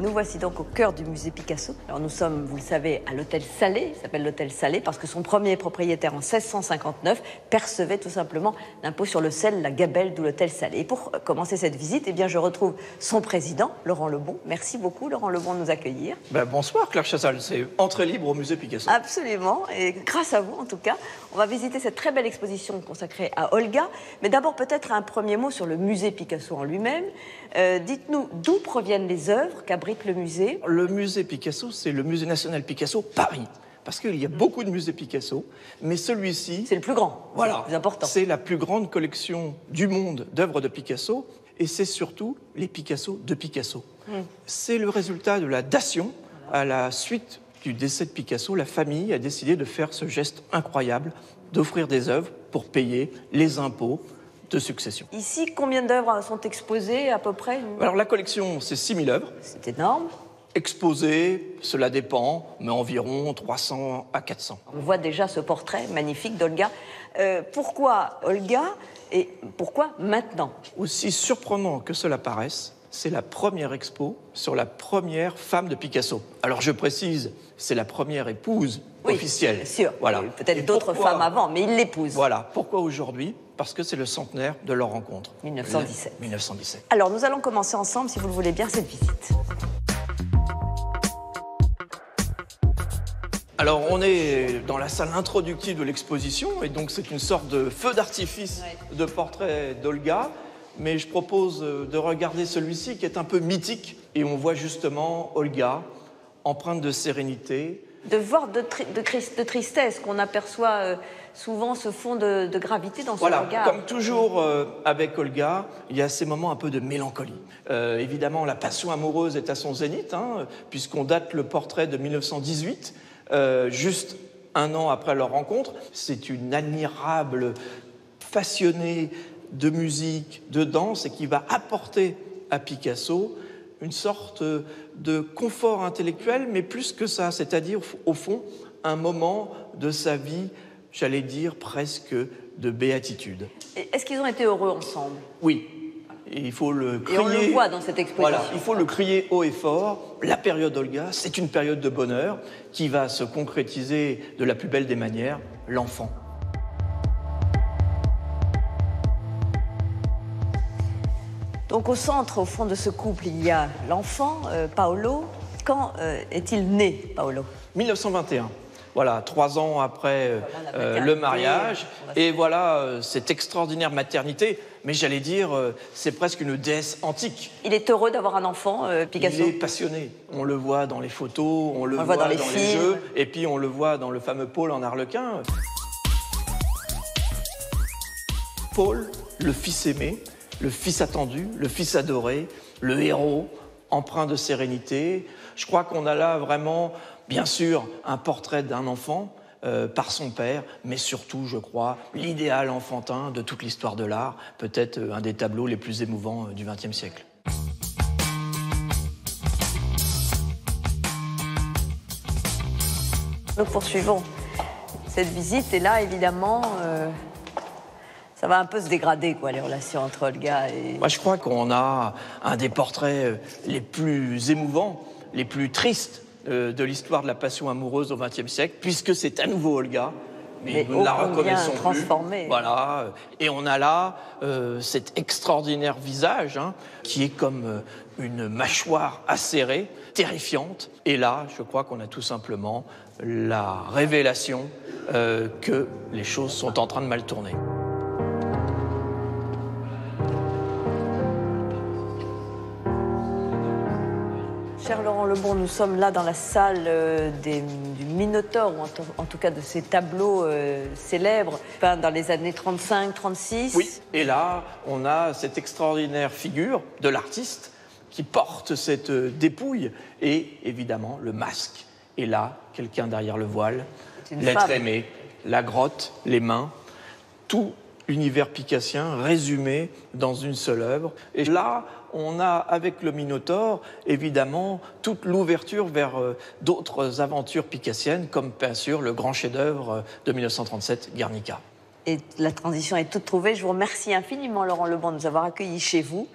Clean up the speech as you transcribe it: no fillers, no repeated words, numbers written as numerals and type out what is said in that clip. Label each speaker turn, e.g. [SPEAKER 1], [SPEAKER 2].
[SPEAKER 1] Nous voici donc au cœur du musée Picasso. Alors nous sommes, vous le savez, à l'hôtel Salé. Il s'appelle l'hôtel Salé parce que son premier propriétaire en 1659 percevait tout simplement l'impôt sur le sel, la gabelle, d'où l'hôtel Salé. Et pour commencer cette visite, eh bien, je retrouve son président, Laurent Lebon. Merci beaucoup, Laurent Lebon, de nous accueillir.
[SPEAKER 2] Bonsoir, Claire Chazal. C'est entrée libre au musée Picasso.
[SPEAKER 1] Absolument. Et grâce à vous, en tout cas, on va visiter cette très belle exposition consacrée à Olga. Mais d'abord, peut-être un premier mot sur le musée Picasso en lui-même. Dites-nous d'où proviennent les œuvres qu'abrite le musée.
[SPEAKER 2] Le musée Picasso, c'est le musée national Picasso Paris. Parce qu'il y a beaucoup de musées Picasso, mais celui-ci...
[SPEAKER 1] C'est le plus grand,
[SPEAKER 2] voilà,
[SPEAKER 1] c'est le plus important.
[SPEAKER 2] C'est la plus grande collection du monde d'œuvres de Picasso, et c'est surtout les Picasso de Picasso. C'est le résultat de la dation. À la suite du décès de Picasso, la famille a décidé de faire ce geste incroyable, d'offrir des œuvres pour payer les impôts de succession.
[SPEAKER 1] Ici, combien d'œuvres sont exposées à peu près?
[SPEAKER 2] Alors la collection, c'est 6000 œuvres.
[SPEAKER 1] C'est énorme.
[SPEAKER 2] Exposées, cela dépend, mais environ 300 à 400.
[SPEAKER 1] On voit déjà ce portrait magnifique d'Olga. Pourquoi Olga et pourquoi maintenant?
[SPEAKER 2] Aussi surprenant que cela paraisse, c'est la première expo sur la première femme de Picasso. Alors je précise, c'est la première épouse officielle.
[SPEAKER 1] Bien sûr.
[SPEAKER 2] Voilà.
[SPEAKER 1] Peut-être d'autres femmes avant, mais il l'épouse.
[SPEAKER 2] Voilà. Pourquoi aujourd'hui? Parce que c'est le centenaire de leur rencontre.
[SPEAKER 1] 1917.
[SPEAKER 2] 1917.
[SPEAKER 1] Alors nous allons commencer ensemble, si vous le voulez bien, cette visite.
[SPEAKER 2] Alors on est dans la salle introductive de l'exposition, et donc c'est une sorte de feu d'artifice de portrait d'Olga. Mais je propose de regarder celui-ci qui est un peu mythique, et on voit justement Olga, empreinte de sérénité.
[SPEAKER 1] De voir de tristesse qu'on aperçoit souvent ce fond de gravité dans son regard.
[SPEAKER 2] Comme toujours avec Olga, il y a ces moments un peu de mélancolie. Évidemment, la passion amoureuse est à son zénith, puisqu'on date le portrait de 1918, juste un an après leur rencontre. C'est une admirable passionnée de musique, de danse, et qui va apporter à Picasso une sorte de confort intellectuel, mais plus que ça, c'est-à-dire, au fond, un moment de sa vie, j'allais dire, presque de béatitude.
[SPEAKER 1] Est-ce qu'ils ont été heureux ensemble?
[SPEAKER 2] Oui, et il faut le crier.
[SPEAKER 1] Et on le voit dans cette exposition.
[SPEAKER 2] Voilà, il faut le crier haut et fort. La période Olga, c'est une période de bonheur qui va se concrétiser de la plus belle des manières, l'enfant.
[SPEAKER 1] Donc au centre, au fond de ce couple, il y a l'enfant, Paolo. Quand est-il né, Paolo?
[SPEAKER 2] 1921. Voilà, 3 ans après le mariage. Et voilà cette extraordinaire maternité. Mais j'allais dire, c'est presque une déesse antique.
[SPEAKER 1] Il est heureux d'avoir un enfant, Picasso?
[SPEAKER 2] Il est passionné. On le voit dans les photos, on le voit dans les jeux, et puis on le voit dans le fameux Paul en Arlequin. Paul, le fils aimé, le fils attendu, le fils adoré, le héros, empreint de sérénité. Je crois qu'on a là vraiment, bien sûr, un portrait d'un enfant par son père, mais surtout, je crois, l'idéal enfantin de toute l'histoire de l'art, peut-être un des tableaux les plus émouvants du XXe siècle.
[SPEAKER 1] Nous poursuivons cette visite, et là, évidemment... ça va un peu se dégrader, quoi, les relations entre Olga et...
[SPEAKER 2] Moi, je crois qu'on a un des portraits les plus émouvants, les plus tristes de l'histoire de la passion amoureuse au XXe siècle, puisque c'est à nouveau Olga, mais nous ne la reconnaissons
[SPEAKER 1] transformée.
[SPEAKER 2] Plus. Voilà, et on a là cet extraordinaire visage qui est comme une mâchoire acérée, terrifiante. Et là, je crois qu'on a tout simplement la révélation que les choses sont en train de mal tourner.
[SPEAKER 1] Cher Laurent Lebon, nous sommes là dans la salle du Minotaure, ou en tout cas de ces tableaux célèbres, peints dans les années 35-36.
[SPEAKER 2] Oui, et là, on a cette extraordinaire figure de l'artiste qui porte cette dépouille, et évidemment, le masque. Et là, quelqu'un derrière le voile, l'être aimé, la grotte, les mains, tout l'univers picassien résumé dans une seule œuvre. Et là, on a, avec le Minotaure, évidemment, toute l'ouverture vers d'autres aventures picassiennes, comme bien sûr le grand chef-d'œuvre de 1937, Guernica.
[SPEAKER 1] Et la transition est toute trouvée. Je vous remercie infiniment, Laurent Lebon, de nous avoir accueillis chez vous.